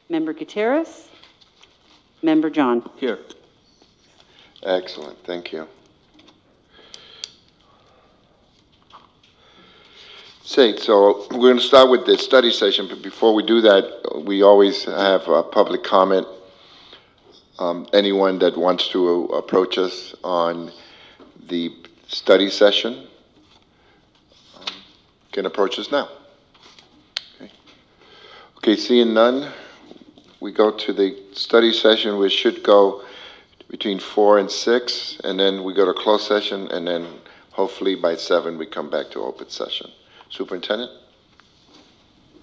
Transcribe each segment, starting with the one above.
Member Gutierrez. Member John. Here. Excellent, thank you. So we're going to start with the study session, but before we do that, we always have a public comment. Anyone that wants to approach us on the study session can approach us now. Okay, seeing none, we go to the study session, which should go between 4 and 6, and then we go to closed session, and then hopefully by 7 we come back to open session. Superintendent?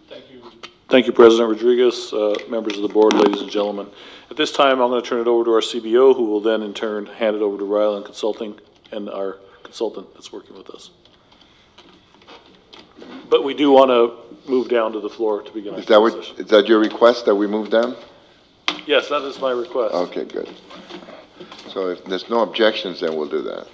Thank you. Thank you, President Rodriguez, members of the board, ladies and gentlemen. At this time, I'm going to turn it over to our CBO, who will then in turn hand it over to Ryland Consulting and our consultant that's working with us. But we do want to move down to the floor to begin. Is that your request that we move down? Yes, that is my request. Okay, good. So if there's no objections, then we'll do that.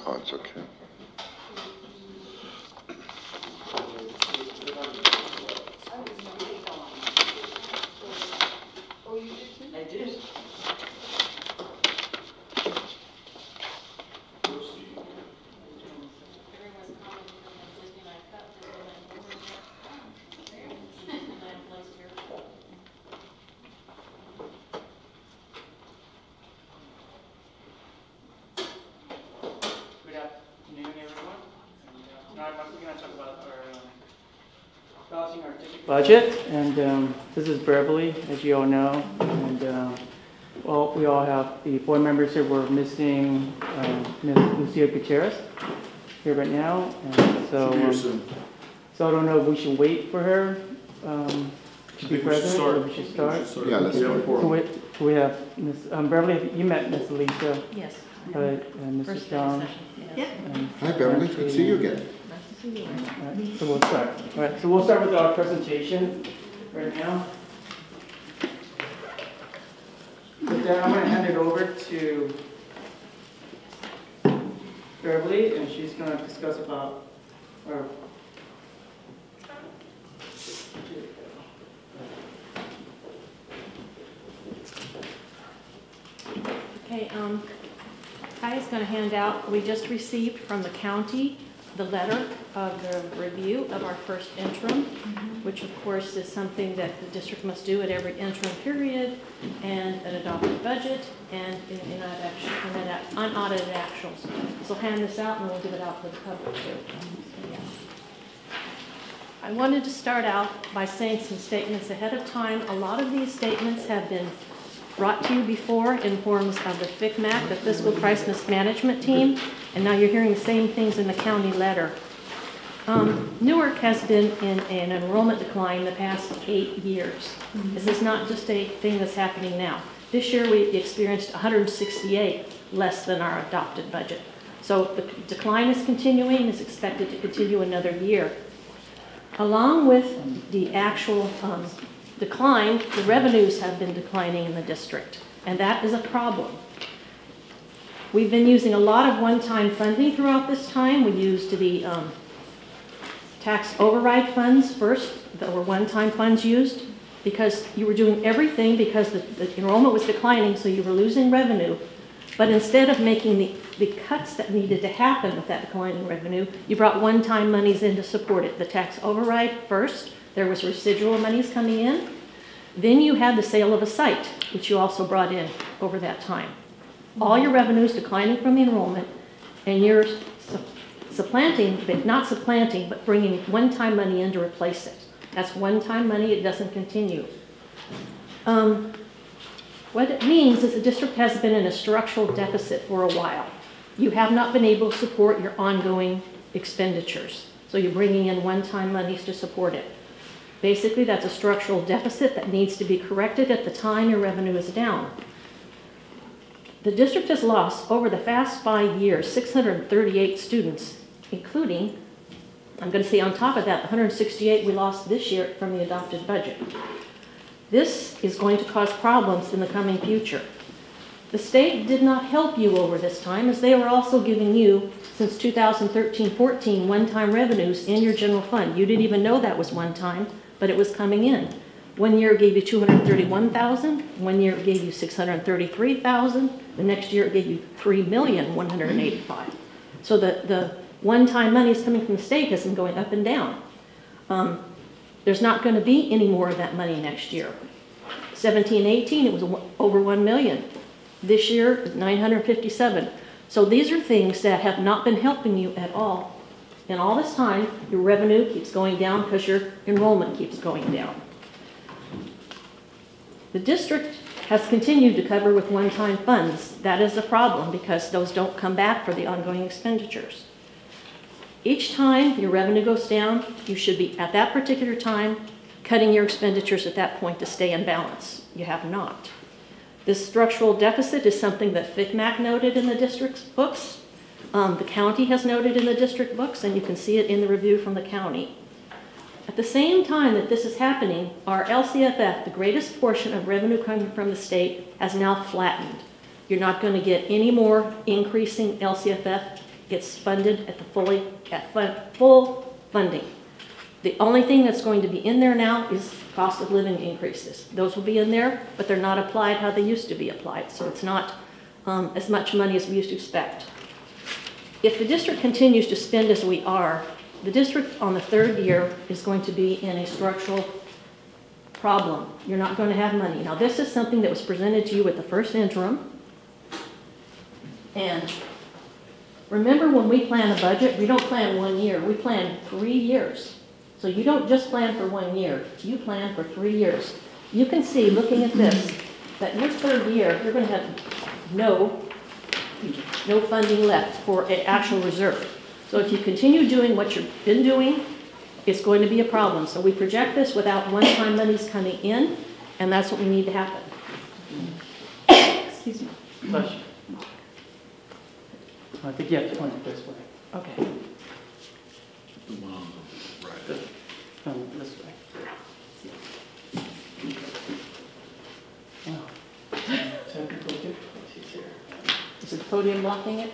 Oh, it's okay. I did. Budget, and this is Beverly, as you all know, and well, we all have the board members here. We're missing Ms. Lucia Gutierrez here right now, and so so I don't know if we should wait for her to be present, or we should start. Yeah, let's start. So we have Ms. Beverly. You met Ms. Lisa. Yes. And Mrs. John. Yep. Hi, Beverly. Good to see you again. Right, so we'll start. All right, so we'll start with our presentation right now. With that, I'm going to hand it over to Beverly, and she's going to discuss about our. Okay, Kai is going to hand out, we just received from the county the letter of the review of our first interim, which of course is something that the district must do at every interim period, and an adopted budget, and in unaudited actuals. So hand this out and we'll give it out to the public too. Yeah. I wanted to start out by saying some statements ahead of time. A lot of these statements have been brought to you before in forms of the FCMAC, the Fiscal Crisis Management Team, and now you're hearing the same things in the county letter. Newark has been in an enrollment decline the past 8 years. This is not just a thing that's happening now. This year we experienced 168 less than our adopted budget. So the decline is continuing, is expected to continue another year. Along with the actual decline, the revenues have been declining in the district, and that is a problem. We've been using a lot of one-time funding throughout this time. We used the tax override funds first, that were one-time funds used, because you were doing everything because the enrollment was declining, so you were losing revenue. But instead of making the cuts that needed to happen with that decline in revenue, you brought one-time monies in to support it. The tax override first, there was residual monies coming in. Then you had the sale of a site, which you also brought in over that time. All your revenues declining from the enrollment, and you're supplanting, but not supplanting, but bringing one-time money in to replace it. That's one-time money, it doesn't continue. What it means is the district has been in a structural deficit for a while. You have not been able to support your ongoing expenditures. So you're bringing in one-time monies to support it. Basically, that's a structural deficit that needs to be corrected at the time your revenue is down. The district has lost, over the past 5 years, 638 students, including, I'm going to say on top of that, 168 we lost this year from the adopted budget. This is going to cause problems in the coming future. The state did not help you over this time, as they were also giving you, since 2013-14, one-time revenues in your general fund. You didn't even know that was one time, but it was coming in. One year it gave you $231,000, one year it gave you $633,000, the next year it gave you $3,185,000. So the one-time money is coming from the state has been going up and down. There's not going to be any more of that money next year. 17-18, it was over $1 million. This year, 957. So these are things that have not been helping you at all. And all this time, your revenue keeps going down because your enrollment keeps going down. The district has continued to cover with one-time funds. That is a problem because those don't come back for the ongoing expenditures. Each time your revenue goes down, you should be, at that particular time, cutting your expenditures at that point to stay in balance. You have not. This structural deficit is something that FCMAC noted in the district's books. The county has noted in the district books, and you can see it in the review from the county. At the same time that this is happening, our LCFF, the greatest portion of revenue coming from the state, has now flattened. You're not going to get any more increasing LCFF. It's funded at the full funding. The only thing that's going to be in there now is cost of living increases. Those will be in there, but they're not applied how they used to be applied. So it's not as much money as we used to expect. If the district continues to spend as we are, the district on the third year is going to be in a structural problem. You're not going to have money. Now, this is something that was presented to you at the first interim. And remember, when we plan a budget, we don't plan 1 year. We plan 3 years. So you don't just plan for 1 year. You plan for 3 years. You can see, looking at this, that your third year, you're going to have no funding left for an actual reserve. So if you continue doing what you've been doing, it's going to be a problem. So we project this without one-time monies coming in, and that's what we need to happen. Excuse me. Question. I think you have to point it this way. Okay. This way. Oh. Technical difficulties here. Is the podium blocking it?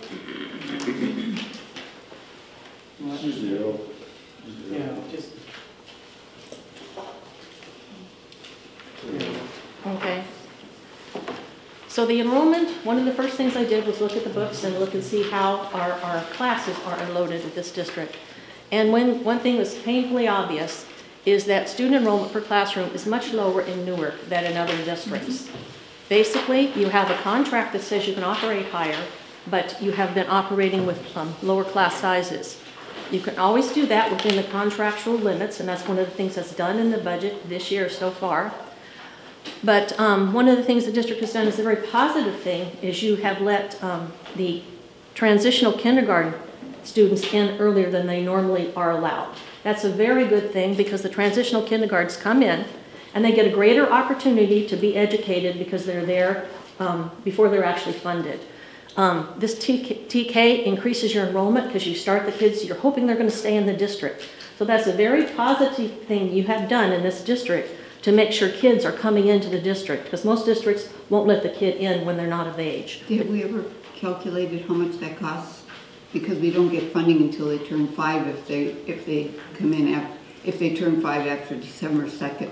Yeah, just. Okay. So the enrollment, one of the first things I did was look at the books and look and see how our classes are loaded at this district. And one thing that's painfully obvious is that student enrollment per classroom is much lower in Newark than in other districts. Basically, you have a contract that says you can operate higher, but you have been operating with lower class sizes. You can always do that within the contractual limits, and that's one of the things that's done in the budget this year so far. But one of the things the district has done is a very positive thing, is you have let the transitional kindergarten students in earlier than they normally are allowed. That's a very good thing because the transitional kindergartens come in and they get a greater opportunity to be educated because they're there before they're actually funded. This TK increases your enrollment because you start the kids, you're hoping they're going to stay in the district. So that's a very positive thing you have done in this district to make sure kids are coming into the district, because most districts won't let the kid in when they're not of age. Did we ever calculated how much that costs? Because we don't get funding until they turn 5 if they come in if they turn 5 after December 2nd.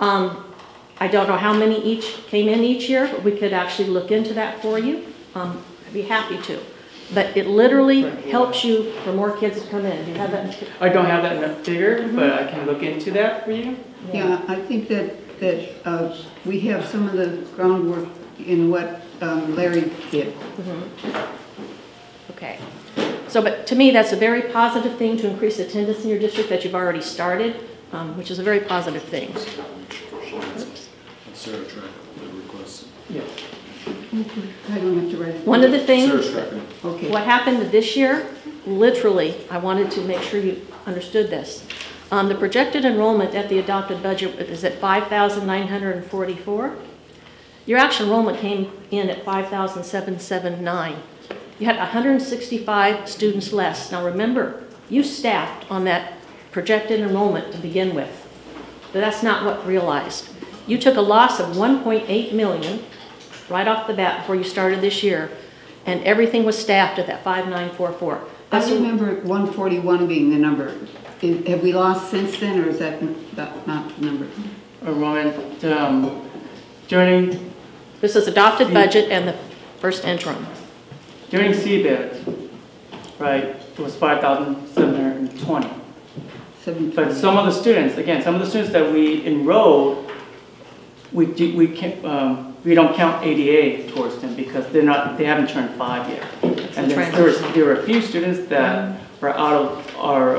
I don't know how many each came in each year, but we could actually look into that for you. I'd be happy to. But it literally helps you for more kids to come in. Do you have that? I don't have that in a figure, but I can look into that for you. Yeah, I think that we have some of the groundwork in what Larry did. Okay. So, but to me, that's a very positive thing to increase attendance in your district that you've already started, which is a very positive thing. Sarah tracked the request. Yeah. I don't have to write it. One of the things, Okay. what happened this year, literally, I wanted to make sure you understood this. The projected enrollment at the adopted budget is at 5,944. Your actual enrollment came in at 5,779. You had 165 students less. Now remember, you staffed on that projected enrollment to begin with, but that's not what realized. You took a loss of 1.8 million right off the bat before you started this year, and everything was staffed at that 5,944. I remember 141 being the number. Have we lost since then, or is that not the number? Enrollment, during This is adopted budget and the first interim. During CBIT, right, it was 5,720. But some of the students, again, some of the students that we enrolled, we don't count ADA towards them because they haven't turned 5 yet. And then there were a few students that were out of our,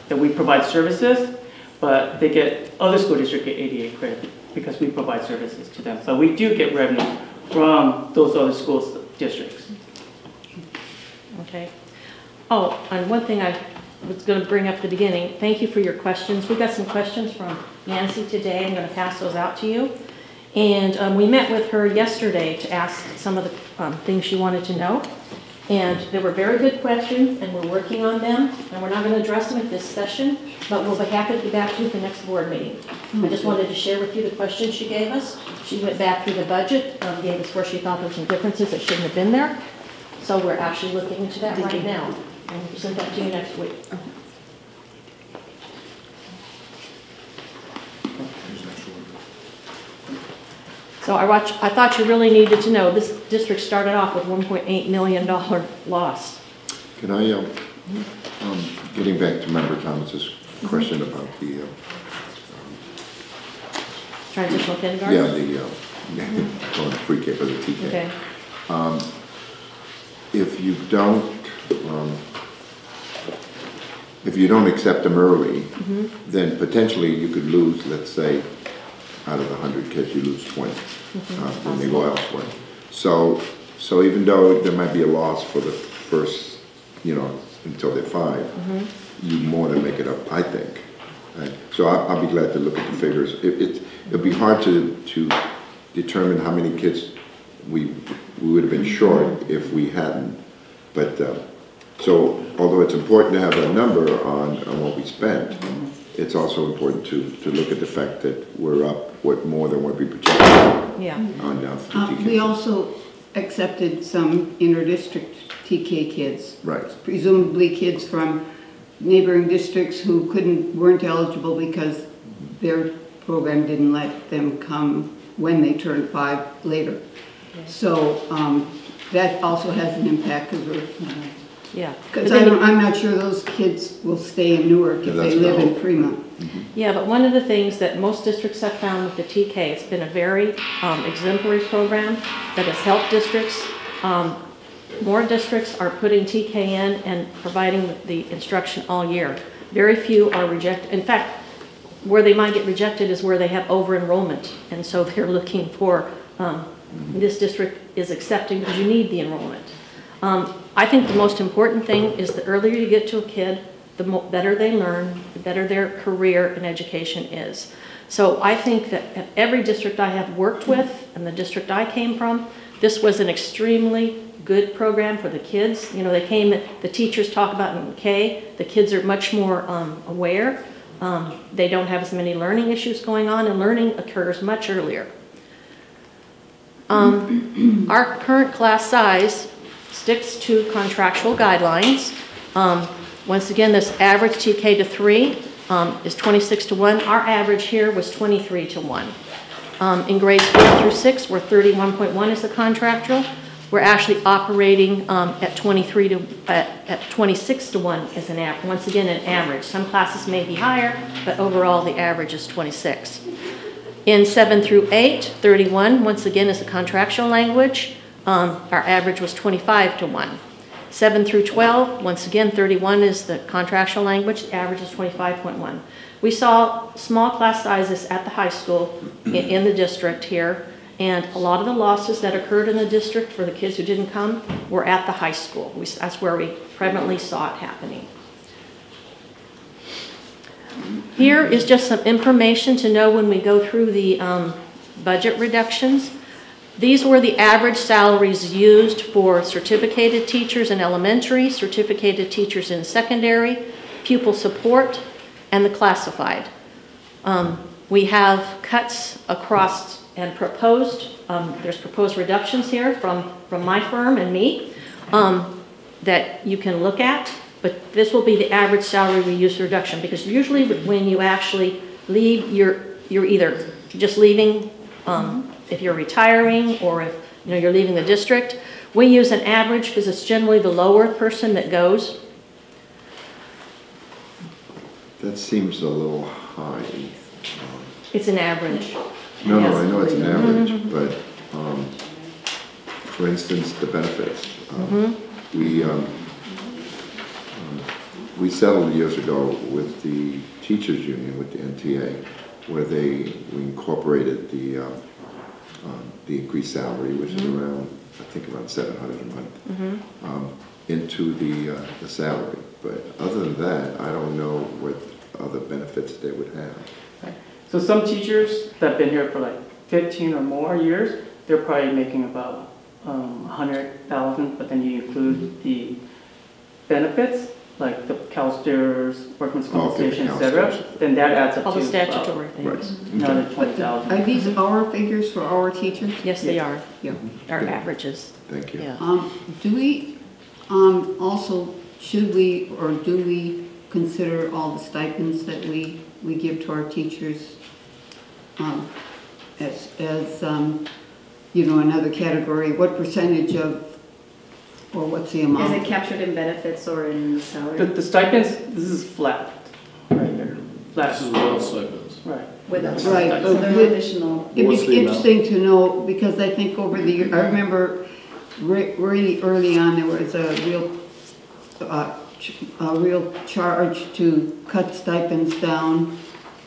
that we provide services, but they get, other school districts get ADA credit because we provide services to them. So we do get revenue from those other schools districts. Okay. Oh, and one thing I was going to bring up at the beginning, thank you for your questions. We got some questions from Nancy today. I'm going to pass those out to you. And we met with her yesterday to ask some of the things she wanted to know. And they were very good questions, and we're working on them. And we're not going to address them at this session, but we'll be happy to get back to you at the next board meeting. I just wanted to share with you the questions she gave us. She went back through the budget, gave us where she thought there were some differences that shouldn't have been there. So we're actually looking into that right now. And we'll present that to you next week. So I thought you really needed to know this district started off with $1.8 million loss. Can I, getting back to Member Thomas's question about the Transitional kindergarten? yeah, I call it pre-K, but the TK. Okay. If you don't accept them early, then potentially you could lose, let's say, out of 100 kids, you lose 20 when they go elsewhere. So even though there might be a loss for the first, until they're 5, you more than make it up, I think. Right? So I'll be glad to look at the figures. It'll be hard to determine how many kids we would have been short if we hadn't. But so although it's important to have a number on what we spent, it's also important to look at the fact that we're up more than what we projected on TK. We also accepted some inter-district TK kids. Right. Presumably kids from neighboring districts who weren't eligible because their program didn't let them come when they turned 5 later. So that also has an impact because I'm not sure those kids will stay in Newark if they live in Fremont. Yeah, but one of the things that most districts have found with the TK, it's been a very exemplary program that has helped districts. More districts are putting TK in and providing the instruction all year. Very few are rejected. In fact, where they might get rejected is where they have over-enrollment. And so they're looking for, this district is accepting because you need the enrollment. I think the most important thing is the earlier you get to a kid, the better they learn, the better their career in education is. So I think that at every district I have worked with and the district I came from, this was an extremely good program for the kids. The teachers talk about in K, the kids are much more aware. They don't have as many learning issues going on, and learning occurs much earlier. Our current class size sticks to contractual guidelines. Once again, this average TK to 3 is 26:1. Our average here was 23:1. In grades 4 through 6, we're 31.1 is the contractual. We're actually operating at 26:1 as an average. Once again, an average. Some classes may be higher, but overall the average is 26. In 7 through 8, 31 once again is the contractual language. Our average was 25:1. 7 through 12, once again, 31 is the contractual language. The average is 25.1. We saw small class sizes at the high school in the district here, and a lot of the losses that occurred in the district for the kids who didn't come were at the high school. That's where we prevalently saw it happening. Here is just some information to know when we go through the budget reductions. These were the average salaries used for certificated teachers in elementary, certificated teachers in secondary, pupil support, and the classified. We have cuts across and proposed, there's proposed reductions here from my firm and me that you can look at, but this will be the average salary we use for reduction, because usually when you actually leave, you're either just leaving if you're retiring or if you're leaving the district. We use an average because it's generally the lower person that goes. That seems a little high. It's an average. No, Yes. I know it's an average, but, for instance, the benefits. We settled years ago with the teachers union, with the NTA, where we incorporated the increased salary, which is around, I think around $700 a month, into the salary. But other than that, I don't know what other benefits they would have. So some teachers that have been here for like 15 or more years, they're probably making about 100,000, but then you include the benefits, like the CalSTRS, workman's compensation, etc. Then that adds up All to the statutory Right. things. another 20,000. Are these our figures for our teachers? Yes, they are. Yeah. Our Good. averages. Thank you. Yeah. Do we, also, should we, or do we consider all the stipends that we give to our teachers as another category? What percentage of, or what's the amount? Is it captured in benefits or in the salary? The stipends, this is flat, right there, flat. This is without stipends. Right. With us? Right, So there are with- additional. It'd What's be the amount? interesting to know, because I think over the year, I remember really early on, there was a real charge to cut stipends down,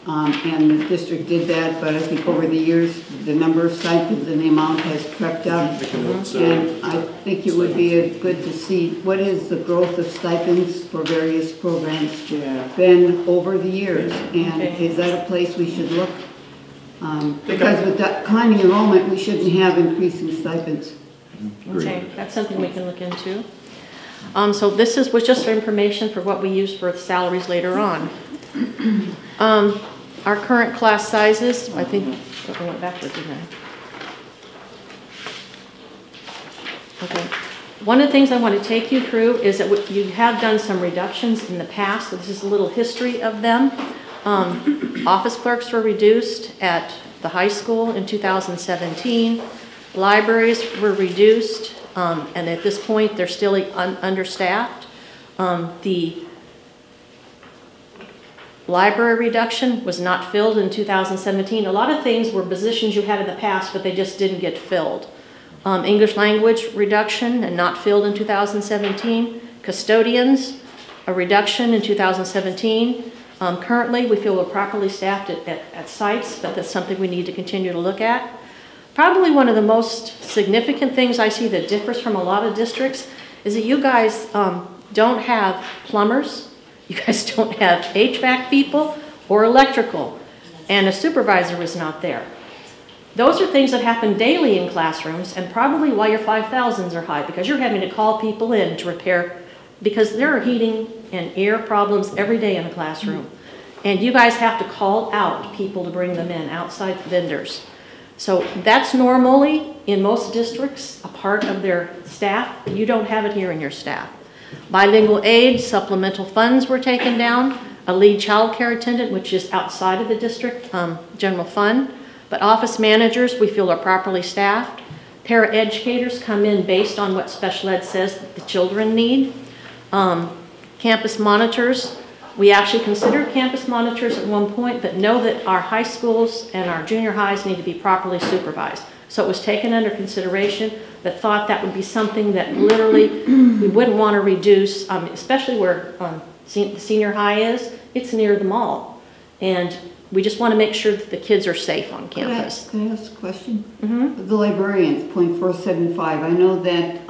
and the district did that, but I think over the years, the number of stipends and the amount has crept up. And I think it would be good to see what is the growth of stipends for various programs Yeah. been over the years, and Okay. is that a place we should look? Because with declining enrollment, we shouldn't have increasing stipends. Okay, that's something we can look into. So this was just information for what we use for salaries later on. Our current class sizes, I think, I went backwards, didn't I? Okay. One of the things I want to take you through is that you have done some reductions in the past, so this is a little history of them. Office clerks were reduced at the high school in 2017. Libraries were reduced, and at this point, they're still understaffed. The library reduction was not filled in 2017. A lot of things were positions you had in the past, but they just didn't get filled. English language reduction and not filled in 2017. Custodians, a reduction in 2017. Currently, we feel we're properly staffed at sites, but that's something we need to continue to look at. Probably one of the most significant things I see that differs from a lot of districts is that you guys don't have plumbers, you guys don't have HVAC people or electrical, and a supervisor is not there. Those are things that happen daily in classrooms, and probably why your 5,000s are high, because you're having to call people in to repair, because there are heating and air problems every day in a classroom. And you guys have to call out people to bring them in, outside vendors. So that's normally, in most districts, a part of their staff. You don't have it here in your staff. Bilingual aid, supplemental funds were taken down. A lead child care attendant, which is outside of the district general fund. But office managers, we feel are properly staffed. Paraeducators come in based on what special ed says that the children need. Campus monitors, we actually considered campus monitors at one point, but know that our high schools and our junior highs need to be properly supervised. So it was taken under consideration, but thought that would be something that literally we wouldn't want to reduce, especially where the senior high is. It's near the mall. And we just want to make sure that the kids are safe on campus. Can I ask a question? The librarians, 0.475. I know that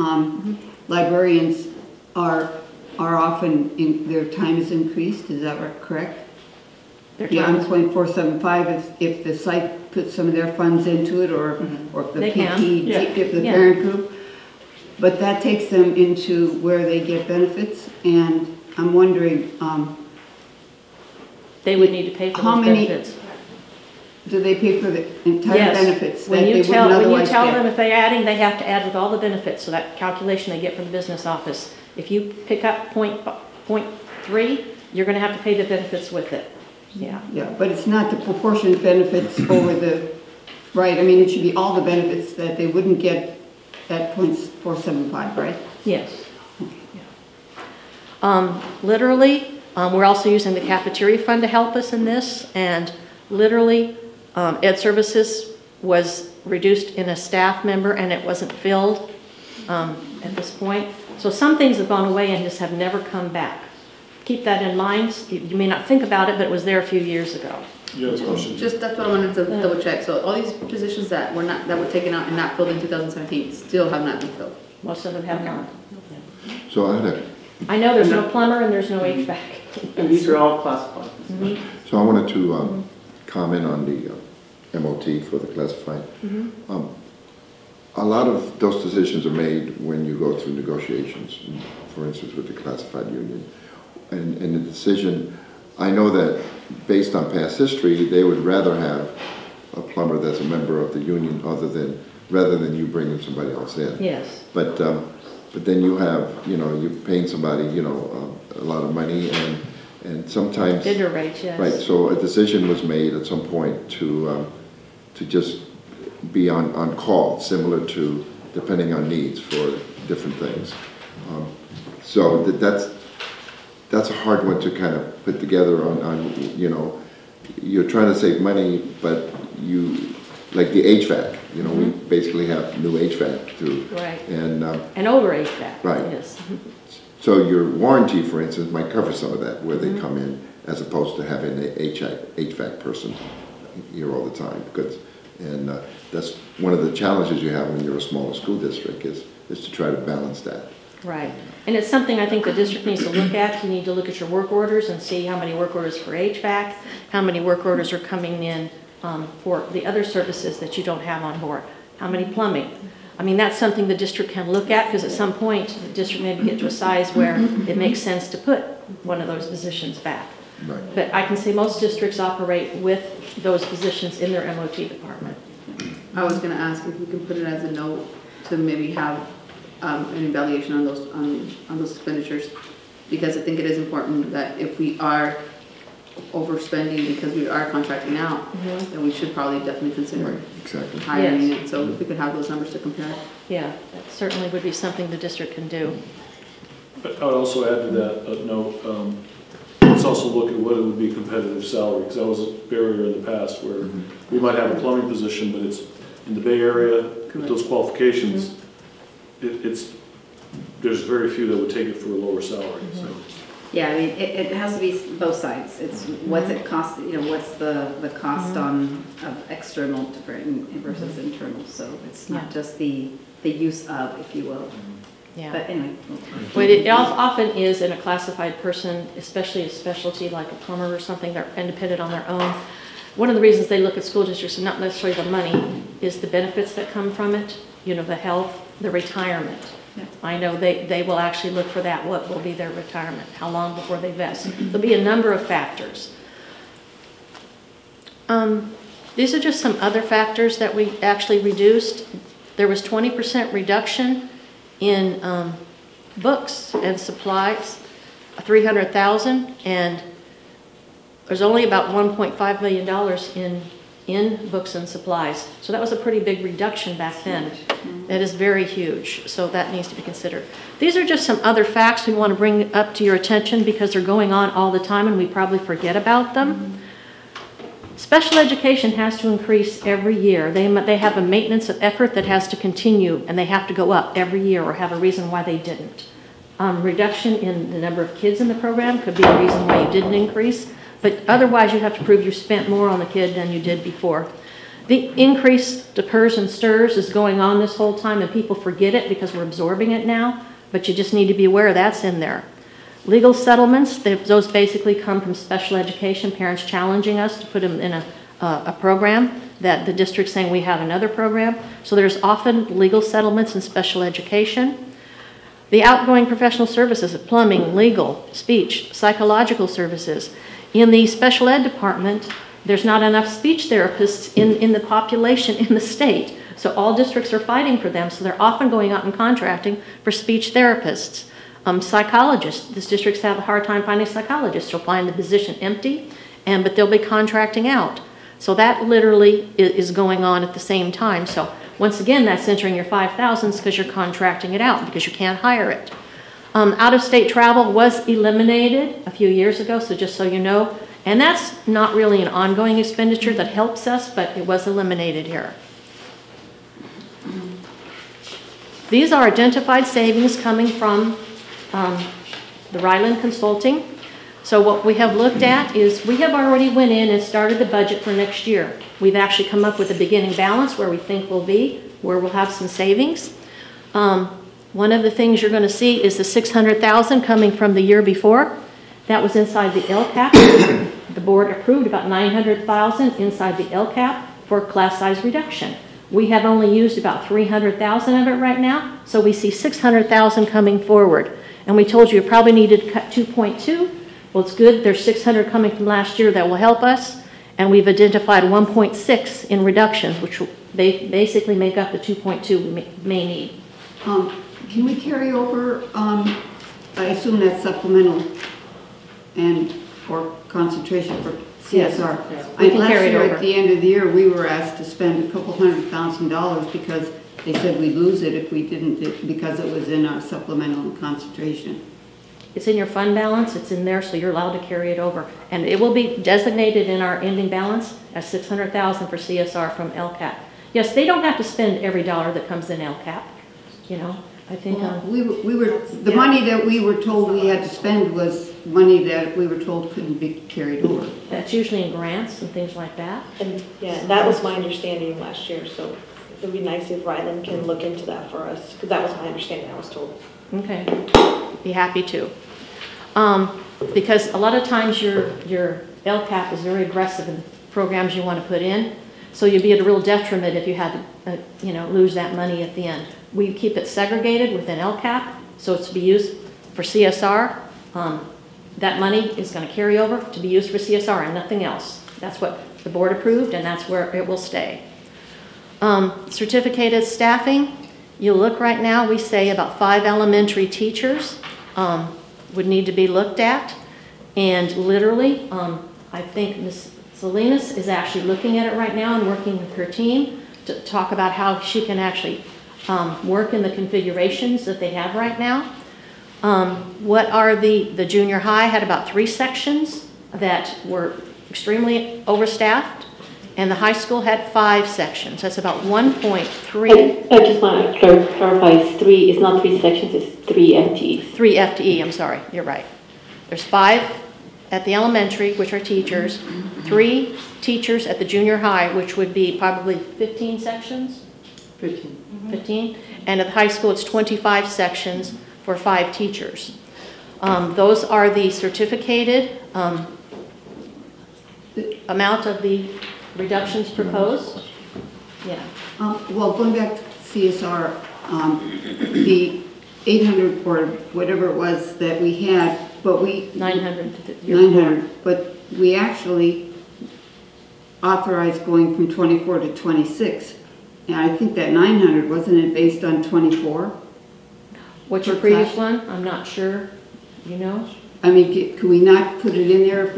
librarians are often, their time is increased. Is that correct? Yeah, on .475, if the site puts some of their funds into it, or if the They can, PT, yeah. if the Yeah. parent group. But that takes them into where they get benefits, and I'm wondering, They would need to pay for How those many- benefits. do they pay for the entire Yes. benefits that When they you wouldn't tell, when you otherwise tell them get? if they're adding, they have to add with all the benefits, so that calculation they get from the business office. If you pick up point 3, you're gonna have to pay the benefits with it. Yeah. Yeah, but it's not the proportionate benefits over the, right, I mean, it should be all the benefits that they wouldn't get at .475, right? Yes. Literally, we're also using the cafeteria fund to help us in this, and literally, Ed Services was reduced in a staff member and it wasn't filled at this point. So some things have gone away and just have never come back. Keep that in mind. You may not think about it, but it was there a few years ago. You have a question? Just, that's what I wanted to double check. So all these positions that were not, that were taken out and not filled in 2017 still have not been filled? Most of them have not. So I had a, I know there's no plumber and there's no HVAC. And these are all classified. so I wanted to comment on the MOT for the classified. A lot of those decisions are made when you go through negotiations, for instance, with the classified union. And the decision, I know that based on past history, they would rather have a plumber that's a member of the union rather than you bringing somebody else in. Yes. But then you have, you're paying somebody, a lot of money and sometimes. Bigger rates, yes. Right, so a decision was made at some point to just be on call, similar to depending on needs for different things. So that's a hard one to kind of put together on you're trying to save money, but like the HVAC, we basically have new HVAC too. Right. And older HVAC. Right. Yes. so your warranty, for instance, might cover some of that where they come in, as opposed to having a HVAC person here all the time. And that's one of the challenges you have when you're a smaller school district is to try to balance that. Right. And it's something I think the district needs to look at. You need to look at your work orders and see how many work orders for HVAC, how many work orders are coming in for the other services that you don't have on board, how many plumbing. I mean, that's something the district can look at, because at some point the district maybe get to a size where it makes sense to put one of those positions back. Right. But I can say most districts operate with those positions in their MOT department. I was gonna ask if we can put it as a note to maybe have an evaluation on those expenditures, because I think it is important that if we are overspending because we are contracting out, then we should probably definitely consider Right, exactly. hiring Yes. it. So if we could have those numbers to compare. Yeah, that certainly would be something the district can do. I would also add to that note, let's also look at what it would be competitive salary, because that was a barrier in the past where we might have a plumbing position, but it's in the Bay Area with those qualifications. There's very few that would take it for a lower salary. So. Yeah, I mean, it has to be both sides. It's what's it cost, what's the cost of external versus internal. So it's not just the use of, if you will. Yeah. But anyway. But it often is in a classified person, especially a specialty like a plumber or something, they're independent on their own. One of the reasons they look at school districts, and not necessarily the money, is the benefits that come from it, the health, the retirement. Yeah. I know they will actually look for that. What will be their retirement? How long before they vest? There'll be a number of factors. These are just some other factors that we actually reduced. There was 20% reduction in books and supplies, 300,000, and there's only about $1.5 million in books and supplies. So that was a pretty big reduction back then. That is very huge, so that needs to be considered. These are just some other facts we want to bring up to your attention because they're going on all the time and we probably forget about them. Special education has to increase every year. They have a maintenance of effort that has to continue, and they have to go up every year or have a reason why they didn't. Reduction in the number of kids in the program could be a reason why you didn't increase, but otherwise you have to prove you spent more on the kid than you did before. The increase to PERS and STIRS is going on this whole time, and people forget it because we're absorbing it now, but you just need to be aware that's in there. Legal settlements, those basically come from special education, parents challenging us to put them in a program that the district's saying we have another program. So there's often legal settlements in special education. The outgoing professional services, plumbing, legal, speech, psychological services. In the special ed department, there's not enough speech therapists in the population in the state. So all districts are fighting for them, so they're often going out and contracting for speech therapists. Psychologists, these districts have a hard time finding psychologists. You'll find the position empty, but they'll be contracting out. So that literally is going on at the same time. So once again, that's entering your 5,000s because you're contracting it out because you can't hire it. Out-of-state travel was eliminated a few years ago, so just so you know. And that's not really an ongoing expenditure that helps us, but it was eliminated here. These are identified savings coming from the Ryland Consulting. So what we have looked at is we have already went in and started the budget for next year. We've actually come up with a beginning balance where we think we'll be, where we'll have some savings. One of the things you're going to see is the $600,000 coming from the year before. That was inside the LCAP. The board approved about $900,000 inside the LCAP for class size reduction. We have only used about $300,000 of it right now, so we see $600,000 coming forward. And we told you you probably needed to cut 2.2. Well, it's good. There's 600 coming from last year that will help us, and we've identified 1.6 in reductions, which will basically make up the 2.2 we may need. Can we carry over, I assume that's supplemental and or concentration for CSR? Yes. Last year at the end of the year, we were asked to spend a couple $100,000 because they said we'd lose it if we didn't, because it was in our supplemental and concentration. It's in your fund balance, it's in there, so you're allowed to carry it over. And it will be designated in our ending balance as $600,000 for CSR from LCAP. Yes, they don't have to spend every dollar that comes in LCAP, you know. I think the money that we were told we had to spend was money that we were told couldn't be carried over. That's usually in grants and things like that. And yeah, that was my understanding last year, so it would be nice if Ryland can look into that for us, because that was my understanding, I was told. Okay, be happy to. Because a lot of times your LCAP is very aggressive in the programs you want to put in, so you'd be at a real detriment if you had to lose that money at the end. We keep it segregated within LCAP, so it's to be used for CSR. That money is going to carry over to be used for CSR and nothing else. That's what the board approved, and that's where it will stay. Certificated staffing, you look right now, we say about 5 elementary teachers would need to be looked at. And literally, I think Ms. Salinas is actually looking at it right now and working with her team to talk about how she can actually work in the configurations that they have right now. What are the junior high had about 3 sections that were extremely overstaffed, and the high school had 5 sections. That's about 1.3. I just want to clarify, it's not 3 sections, it's 3 FTEs. 3 FTE, I'm sorry, you're right. There's 5 at the elementary, which are teachers, 3 teachers at the junior high, which would be probably 15 sections? 15. And at the high school, it's 25 sections for 5 teachers. Those are the certificated amount of the reductions proposed. Yeah. Well, going back to CSR, the 800 or whatever it was that we had, but we 900, but we actually authorized going from 24 to 26. And I think that 900, wasn't it based on 24? What's your previous one? I'm not sure. You know? I mean, could we not put it in there if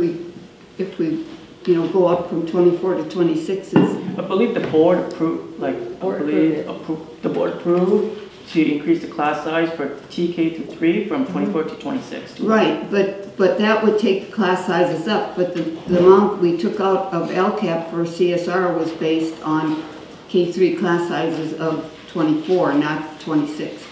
we go up from 24 to 26? I believe the board approved, the board approved to increase the class size for TK through 3 from 24 to 26. Right, but that would take the class sizes up. But the amount we took out of LCAP for CSR was based on K3 class sizes of 24, not 26.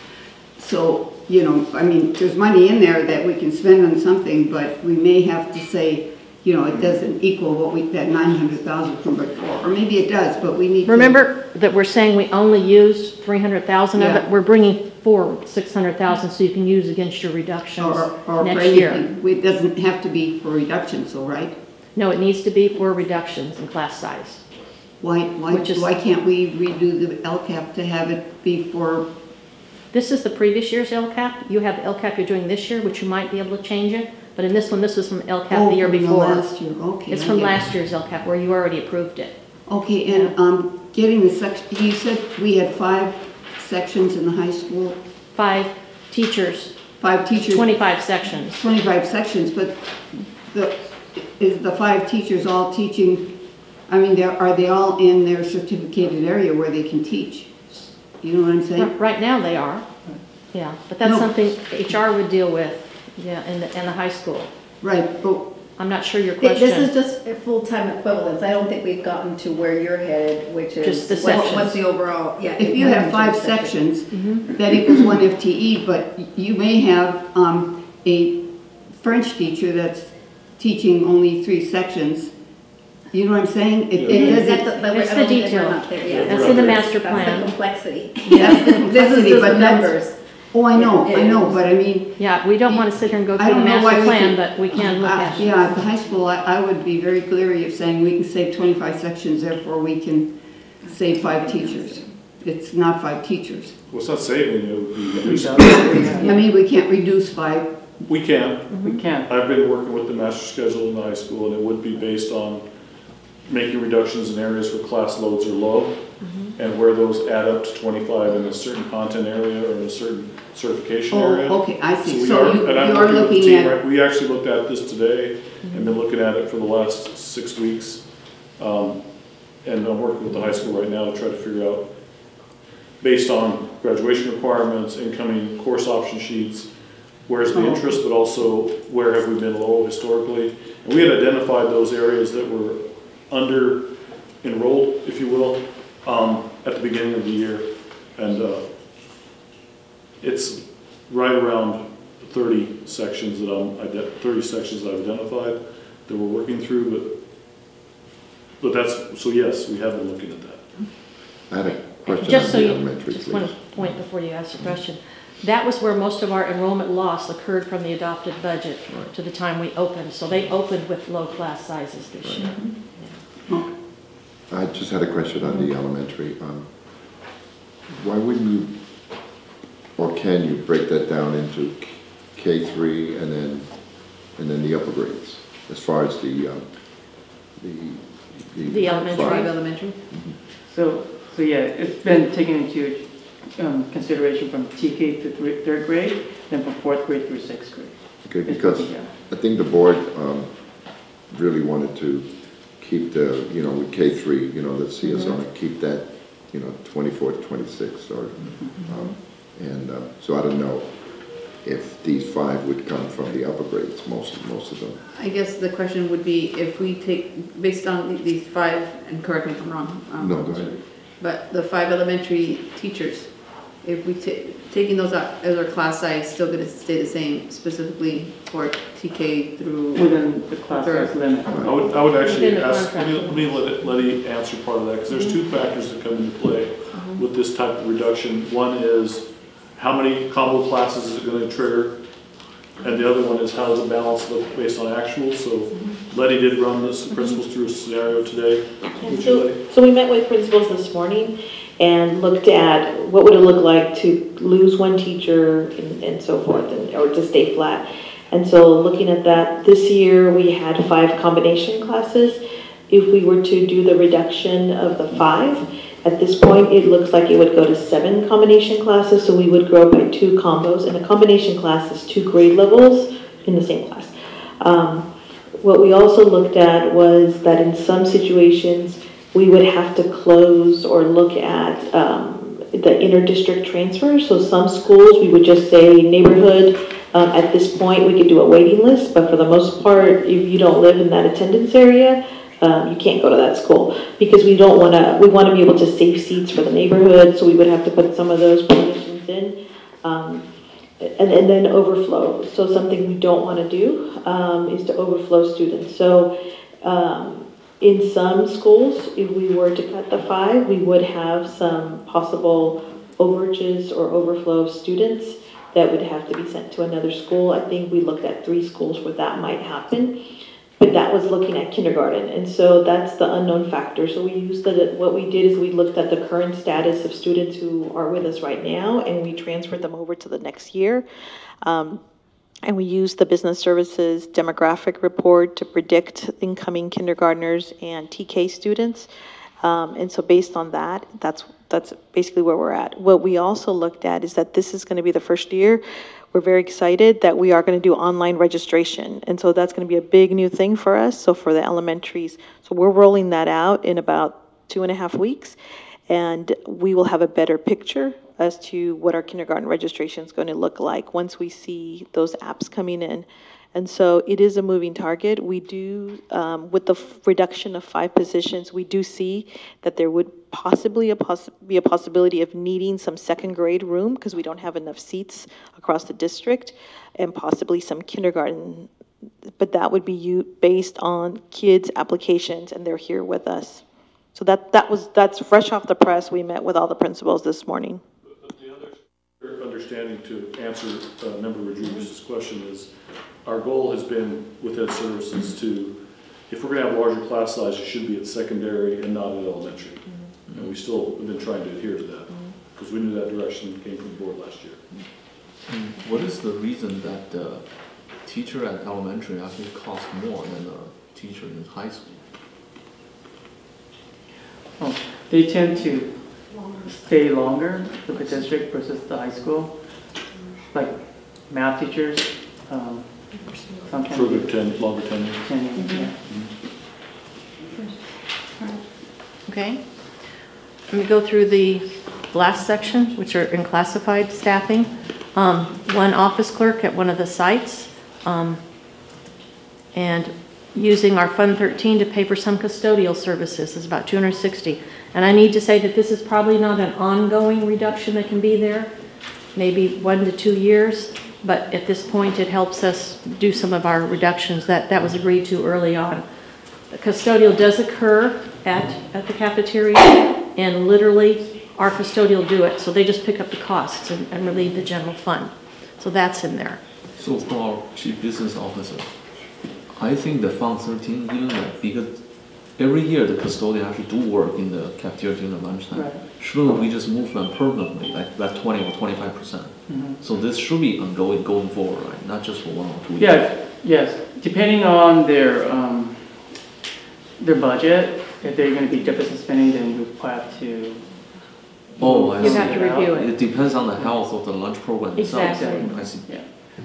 So, I mean, there's money in there that we can spend on something, but we may have to say, it doesn't equal what that 900,000 from before. Or maybe it does, but we need Remember that we're saying we only used 300,000 of it. We're bringing forward 600,000 so you can use against your reductions or next for year. anything. It doesn't have to be for reductions, though, right? No, it needs to be for reductions in class size. Why Which is- can't we redo the LCAP to have it be for, This is the previous year's LCAP. You have the LCAP you're doing this year, which you might be able to change it. But in this one, this was from LCAP the year from the before. last year? Okay. It's I from get it. last year's LCAP where you already approved it. Okay, and getting the section, you said we had 5 sections in the high school? 5 teachers, 5 teachers? 25 sections. 25 sections, but is the 5 teachers all teaching, I mean, are they all in their certificated area where they can teach? You know what I'm saying? Right now they are, yeah, but that's No. something HR would deal with, yeah, in the high school. Right, but I'm not sure your This question. is just a full-time equivalence. I don't think we've gotten to where you're headed, which is. Just the what's sections. the overall, yeah. if you have 5 sections, that equals 1 FTE, but you may have a French teacher that's teaching only 3 sections. You know what I'm saying? It doesn't. It's the detail. That's in the master That's plan. the complexity. That's the This is complexity, just but the that's, numbers. oh, I know, It but I mean, Yeah, we don't want to sit here and go I through the don't know why master we plan, can- but we can look at it. yeah, at the high school, I would be very leery of saying we can save 25 sections, therefore we can save 5 teachers. It's not 5 teachers. Well, it's not saving, it would be reducing. I mean, we can't reduce 5. We can. We can. I've been working with the master schedule in the high school, and it would be based on making reductions in areas where class loads are low, and where those add up to 25 in a certain content area or in a certain certification area. Oh, okay, I see. we So are- and I'm you're working with the looking team, at, right, we actually looked at this today, and been looking at it for the last 6 weeks. And I'm working with the high school right now to try to figure out, based on graduation requirements, incoming course option sheets, where's the interest, but also where have we been low historically. And we had identified those areas that were under enrolled, if you will, at the beginning of the year. And it's right around 30 sections that I've identified that we're working through, but that's, so yes, we have been looking at that. I had a question Just on so the you, elementary, just please. one point before you ask the question. That was where most of our enrollment loss occurred from the adopted budget to the time we opened. So they opened with low class sizes this year. I just had a question on the elementary. Why wouldn't you, or can you break that down into K3 and then the upper grades, as far as the elementary. 5 elementary. So yeah, it's been taken into consideration from TK to 3rd grade, then from 4th grade through 6th grade. Okay, because I think the board really wanted to keep the, with K3, the CSO, keep that, 24 to 26, or, so I don't know if these 5 would come from the upper grades, most of them. I guess the question would be if we take, based on these 5, and correct me if I'm wrong. No, go ahead. But the 5 elementary teachers, if we taking those out as our class size, still going to stay the same, specifically for TK through. Within the class size limit. I would actually Within the ask, contract. let me let Letty answer part of that, because there's 2 factors that come into play with this type of reduction. One is how many combo classes is it going to trigger? And the other one is how does the balance look based on actuals? So Letty did run this principals through a scenario today. So we met with principals this morning and looked at what would it look like to lose 1 teacher and so forth, or to stay flat. And so looking at that, this year we had 5 combination classes. If we were to do the reduction of the 5, at this point it looks like it would go to 7 combination classes, so we would grow by 2 combos, and a combination class is 2 grade levels in the same class. What we also looked at was that in some situations we would have to close or look at the inter-district transfer. So some schools we would just say neighborhood. At this point we could do a waiting list, but for the most part, if you don't live in that attendance area, you can't go to that school, because we want to be able to save seats for the neighborhood, so we would have to put some of those positions in. And then overflow. So something we don't want to do is to overflow students. So in some schools, if we were to cut the 5, we would have some possible overages or overflow of students that would have to be sent to another school. I think we looked at 3 schools where that might happen, but that was looking at kindergarten. And so that's the unknown factor. So we used what we did is we looked at the current status of students who are with us right now, and we transferred them over to the next year. And we used the business services demographic report to predict incoming kindergartners and TK students. And so based on that, that's basically where we're at. What we also looked at is that this is going to be the first year. We're very excited that we are going to do online registration. And so that's going to be a big new thing for us. So for the elementaries, so we're rolling that out in about 2.5 weeks. And we will have a better picture as to what our kindergarten registration is going to look like once we see those apps coming in. And so it is a moving target. We do, with the reduction of 5 positions, we do see that there would possibly be a possibility of needing some second grade room because we don't have enough seats across the district, and possibly some kindergarten. But that would be based on kids' applications, and they're here with us. So that's fresh off the press. We met with all the principals this morning. The other understanding to answer Member Rodriguez's question is, our goal has been with Ed Services to, if we're going to have larger class size, it should be at secondary and not at elementary. And we still have been trying to adhere to that because we knew that direction came from the board last year. What is the reason that the teacher at elementary actually costs more than a teacher in high school? Oh, they tend to stay longer with the district versus the high school. Like math teachers, sometimes Longer tenure. Yeah. Okay. Let me go through the last section, which are in classified staffing. One office clerk at one of the sites, and using our Fund 13 to pay for some custodial services is about $260. And I need to say that this is probably not an ongoing reduction that can be there, maybe 1 to 2 years, but at this point it helps us do some of our reductions that was agreed to early on. The custodial does occur at the cafeteria, and literally our custodial do it, so they just pick up the costs and relieve the general fund. So that's in there. So for our chief business officer, I think the Fund 13, even because every year the custodian actually do work in the cafeteria during the lunchtime. Right. Shouldn't we just move them permanently, like 20 or 25%? So this should be ongoing going forward, right? Not just for 1 or 2 years. Yes. Depending on their budget, if they're going to be deficit spending, then we have to. Oh, I You see. have to review it. It depends on the health of the lunch program itself. Exactly. I see. Yeah.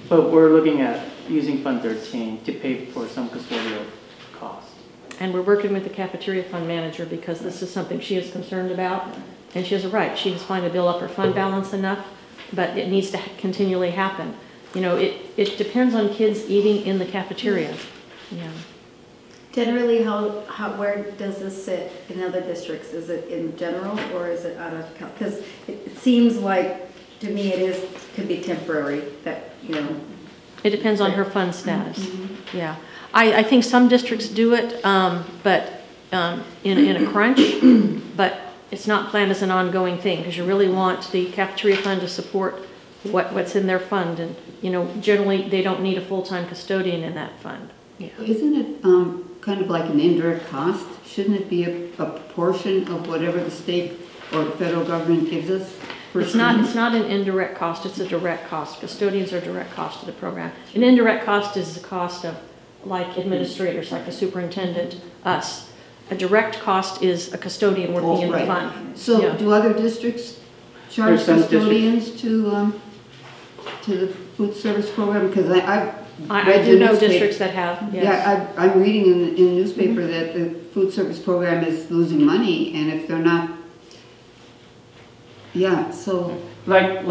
But we're looking at using Fund 13 to pay for some custodial costs. And we're working with the cafeteria fund manager because this is something she is concerned about. And she has a right. She is fine to build up her fund balance enough, but it needs to continually happen. You know, it depends on kids eating in the cafeteria. Yeah. Generally, where does this sit in other districts? Is it in general or is it out of, because it seems like, to me, could be temporary, that, you know. It depends on her fund status. Yeah. I think some districts do it, but in a crunch, but it's not planned as an ongoing thing because you really want the cafeteria fund to support what's in their fund. And, you know, generally they don't need a full-time custodian in that fund. Yeah. Isn't it kind of like an indirect cost? Shouldn't it be a portion of whatever the state or the federal government gives us? It's not an indirect cost, it's a direct cost. Custodians are direct cost to the program. An indirect cost is the cost of like administrators, like the superintendent, us. A direct cost is a custodian working in the fund. So Yeah. do other districts charge custodians to the food service program? Because I do know districts that have, yes. Yeah, I'm reading in the newspaper that the food service program is losing money, and if they're not, yeah, so. Like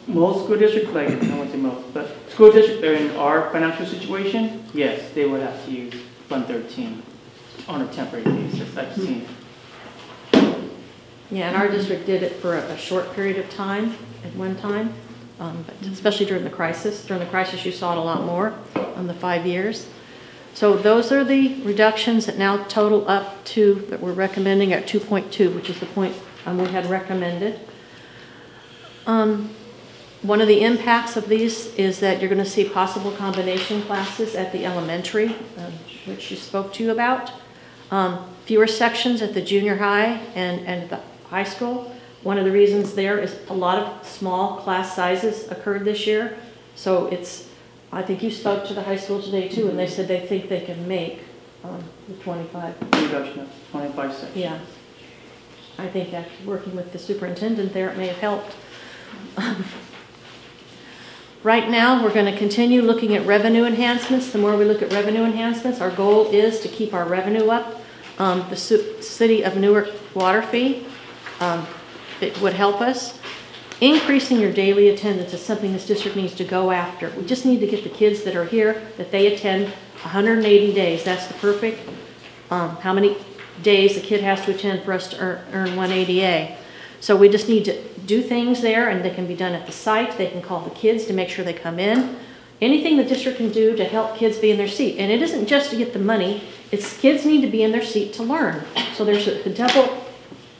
most school districts, like, I don't want to say most, but school districts that are in our financial situation, yes, they would have to use Fund 13 on a temporary basis, I've seen. Yeah, and our district did it for a short period of time at one time, but especially during the crisis. During the crisis, you saw it a lot more on the 5 years. So those are the reductions that now total up to, that we're recommending at 2.2, which is the point we had recommended. One of the impacts of these is that you're going to see possible combination classes at the elementary, which she spoke to you about. Fewer sections at the junior high and the high school. One of the reasons there is a lot of small class sizes occurred this year. So it's, I think you spoke to the high school today too, and they said they think they can make the 25. Reduction of 25 sections. Yeah. I think that working with the superintendent there, it may have helped. Right now, we're going to continue looking at revenue enhancements. The more we look at revenue enhancements, our goal is to keep our revenue up. The City of Newark water fee, it would help us. Increasing your daily attendance is something this district needs to go after. We just need to get the kids that are here, that they attend 180 days. That's the perfect, how many days a kid has to attend for us to earn 180A. So we just need to do things there, and they can be done at the site. They can call the kids to make sure they come in. Anything the district can do to help kids be in their seat. And it isn't just to get the money, it's kids need to be in their seat to learn. So there's a double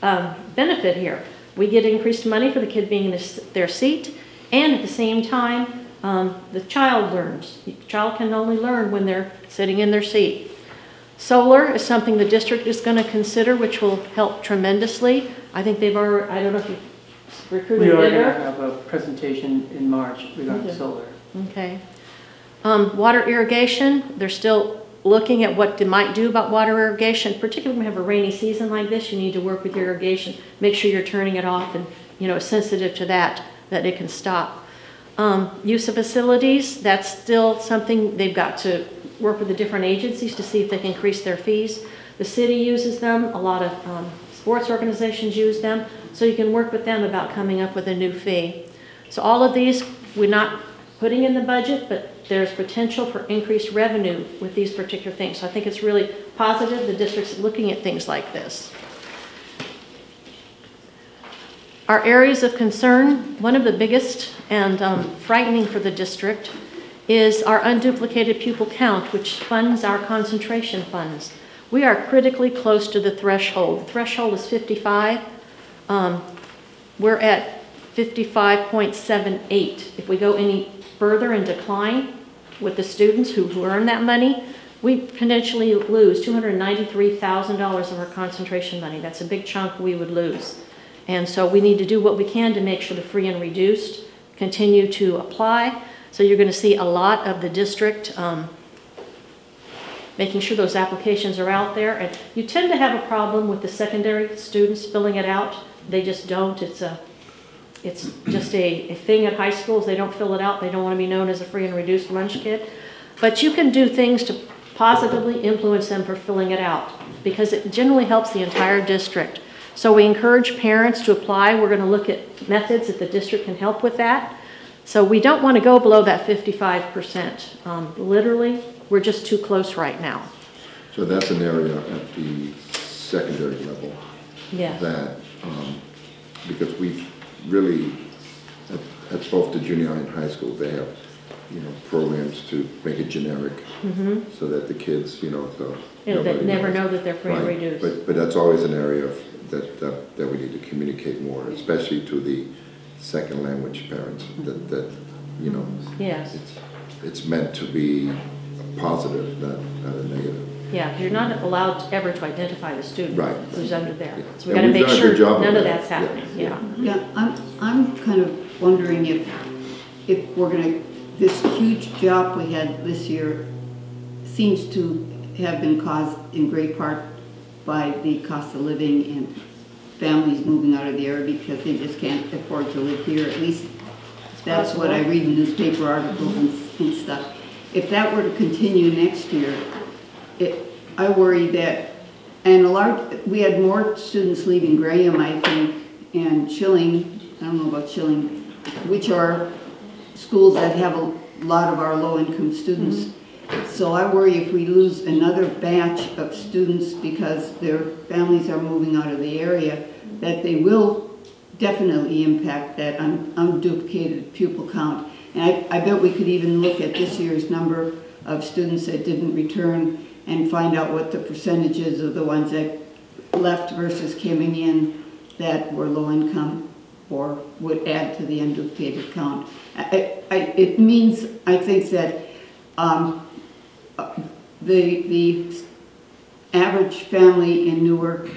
benefit here. We get increased money for the kid being in their seat, and at the same time, the child learns. The child can only learn when they're sitting in their seat. Solar is something the district is going to consider, which will help tremendously. I think they've already, I don't know if you've recruited We are bidder. going to have a presentation in March regarding solar. Okay. Water irrigation, they're still looking at what they might do about water irrigation. Particularly when we have a rainy season like this, you need to work with your irrigation. Make sure you're turning it off and, you know, sensitive to that it can stop. Use of facilities, that's still something they've got to work with the different agencies to see if they can increase their fees. The city uses them, a lot of sports organizations use them, so you can work with them about coming up with a new fee. So all of these, we're not putting in the budget, but there's potential for increased revenue with these particular things. So I think it's really positive the district's looking at things like this. Our areas of concern, one of the biggest and frightening for the district is our unduplicated pupil count, which funds our concentration funds. We are critically close to the threshold. The threshold is 55. We're at 55.78. If we go any further and decline with the students who earn that money, we potentially lose $293,000 of our concentration money. That's a big chunk we would lose. And so we need to do what we can to make sure the free and reduced continue to apply. So you're going to see a lot of the district making sure those applications are out there. And you tend to have a problem with the secondary students filling it out. They just don't. It's just a thing at high schools. They don't fill it out. They don't want to be known as a free and reduced lunch kid. But you can do things to positively influence them for filling it out because it generally helps the entire district. So we encourage parents to apply. We're going to look at methods that the district can help with that. So we don't want to go below that 55%. Literally, we're just too close right now. So that's an area at the secondary level. Yeah. That, because we've really, at both the junior high and high school, they have, you know, programs to make it generic, so that the kids, you know, They never know that they're free and reduced. But that's always an area of that we need to communicate more, especially to the second language parents. That you know, yes, it's meant to be positive, not a negative. Yeah, because you're not allowed ever to identify the student who's under there. Yeah. So we got to make sure none of that's Yeah. happening. Yeah, I'm kind of wondering if we're going to, this huge drop we had this year seems to have been caused in great part by the cost of living and families moving out of the area because they just can't afford to live here. At least that's what I read in newspaper articles and stuff. If that were to continue next year, I worry that, and we had more students leaving Graham, I think, and Schilling, I don't know about Schilling, which are schools that have a lot of our low-income students. So I worry if we lose another batch of students because their families are moving out of the area, that they will definitely impact that unduplicated pupil count. And I bet we could even look at this year's number of students that didn't return and find out what the percentages of the ones that left versus coming in that were low income. or would add to the unduplicated count. It means, I think, that the average family in Newark,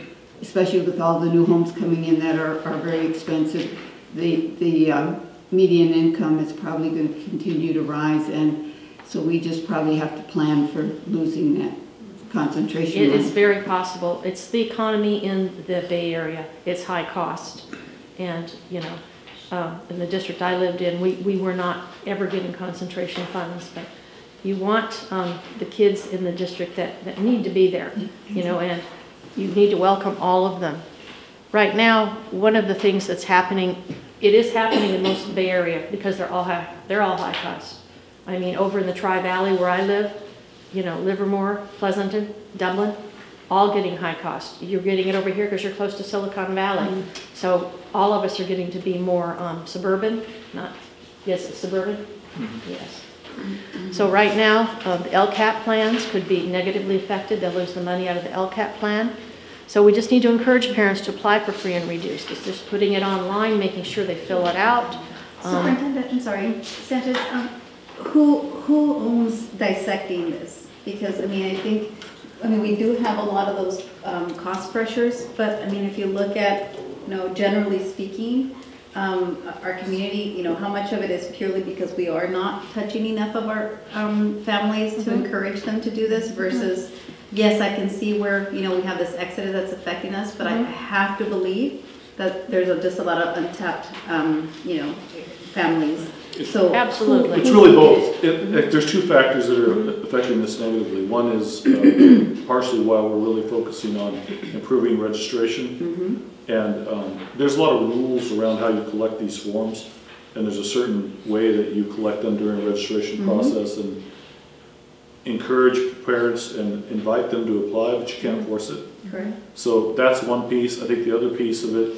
especially with all the new homes coming in that are very expensive, the median income is probably going to continue to rise, and so we just probably have to plan for losing that concentration. It is very possible. It's the economy in the Bay Area. It's high cost. And, you know, in the district I lived in, we were not ever getting concentration funds, but you want the kids in the district that need to be there, you know, and you need to welcome all of them. Right now, one of the things that's happening, it is happening in most of the Bay Area because they're all high cost. I mean, over in the Tri-Valley where I live, you know, Livermore, Pleasanton, Dublin, all getting high cost. You're getting it over here because you're close to Silicon Valley. So all of us are getting to be more suburban, yes, suburban? Yes. So right now, the LCAP plans could be negatively affected. They'll lose the money out of the LCAP plan. So we just need to encourage parents to apply for free and reduced. It's just putting it online, making sure they fill it out. Superintendent, I'm sorry, Sanchez, who owns dissecting this? Because, I mean, we do have a lot of those cost pressures, but, I mean, if you look at, you know, generally speaking, our community, you know, how much of it is purely because we are not touching enough of our families to encourage them to do this versus, yes, I can see where, you know, we have this exodus that's affecting us, but I have to believe that there's just a lot of untapped, you know, families. So absolutely. It's really both. There's two factors that are affecting this negatively. One is partially why we're really focusing on improving registration. And there's a lot of rules around how you collect these forms, and there's a certain way that you collect them during the registration process, and encourage parents and invite them to apply, but you can't force it. Correct. So that's one piece. I think the other piece of it,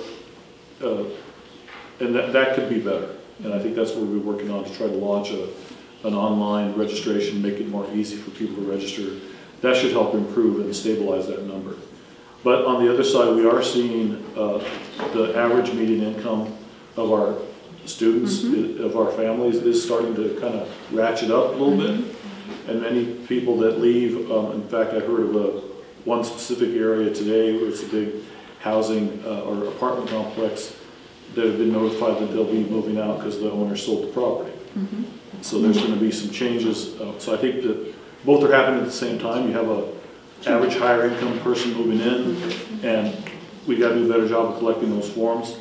and that could be better. And I think that's what we're working on, to try to launch an online registration, make it more easy for people to register. That should help improve and stabilize that number. But on the other side, we are seeing the average median income of our students, of our families, is starting to kind of ratchet up a little bit. And many people that leave, in fact, I heard of one specific area today where it's a big housing or apartment complex that have been notified that they'll be moving out because the owner sold the property. So there's going to be some changes. So I think that both are happening at the same time. You have a average higher income person moving in, and we got to do a better job of collecting those forms.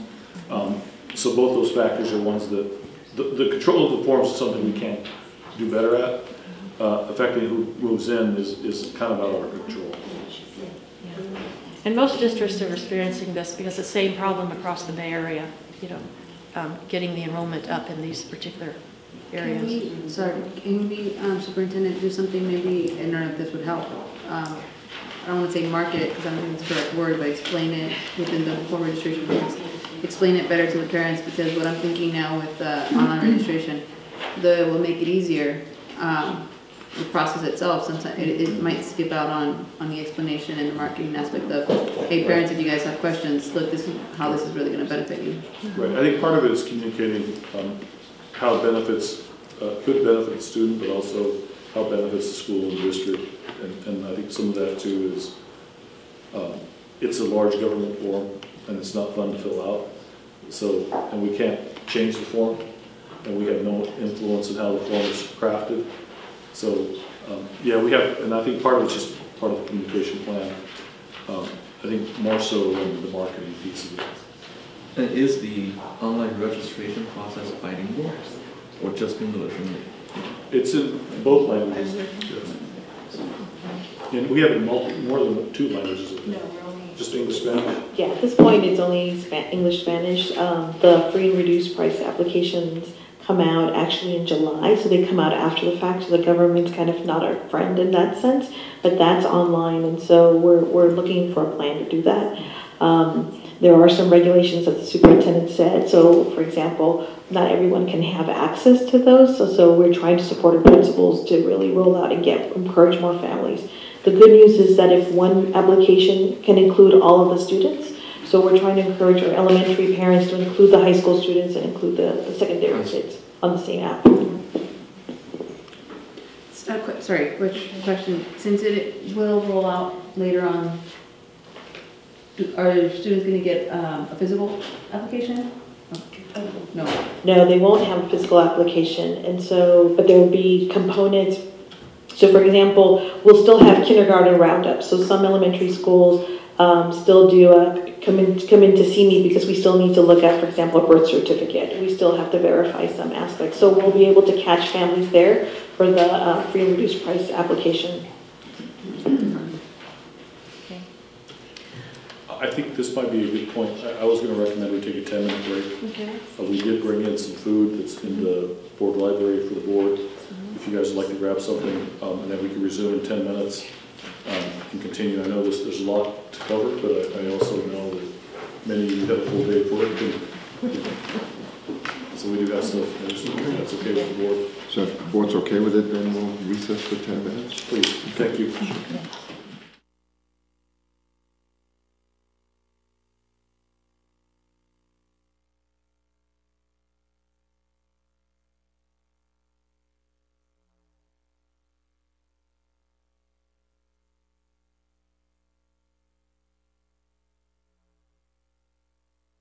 So both those factors are ones that the control of the forms is something we can't do better at. Affecting who moves in is kind of out of our control. And most districts are experiencing this because it's the same problem across the Bay Area, you know, getting the enrollment up in these particular areas. Can we, Superintendent, do something maybe, I don't know if this would help, I don't want to say market it because I don't think it's the correct word, but explain it within the whole registration process. Explain it better to the parents, because what I'm thinking now with online registration, will make it easier. The process itself, sometimes it might skip out on the explanation and the marketing aspect of, hey parents, if you guys have questions, look, this is how this is really going to benefit you. Right. I think part of it is communicating how it benefits, could benefit the student, but also how it benefits the school and the district. And I think some of that too is, it's a large government form and it's not fun to fill out. So, and we can't change the form, and we have no influence in how the form is crafted. So, yeah, we have, and I think part of it's just part of the communication plan. I think more so than the marketing piece of it. And is the online registration process bilingual or just English only? It's in both languages. Yes. And we have more than 2 languages. No, we're only just English, Spanish. Yeah, at this point it's only English, Spanish. The free and reduced price applications come out actually in July, so they come out after the fact, so the government's kind of not our friend in that sense, but that's online, and so we're looking for a plan to do that. There are some regulations that the superintendent said, so for example, not everyone can have access to those, so we're trying to support our principals to really roll out and encourage more families. The good news is that if one application can include all of the students, so So we're trying to encourage our elementary parents to include the high school students and include the secondary kids on the same app. Sorry, quick question. Since it will roll out later on, are students going to get a physical application? No. No, they won't have a physical application, and so, but there will be components. So for example, we'll still have kindergarten roundups. So some elementary schools still do come in to see me because we still need to look at, for example, a birth certificate. We still have to verify some aspects. So we'll be able to catch families there for the free and reduced price application. I think this might be a good point. I was going to recommend we take a 10-minute break. Okay. We did bring in some food that's in the board library for the board. If you guys would like to grab something, and then we can resume in 10 minutes and continue. I know there's a lot to cover, but I also know that many of you have a full day of work. So we do have stuff. That's okay with the board. So if the board's okay with it, then we'll recess for 10 minutes. Please. Thank you.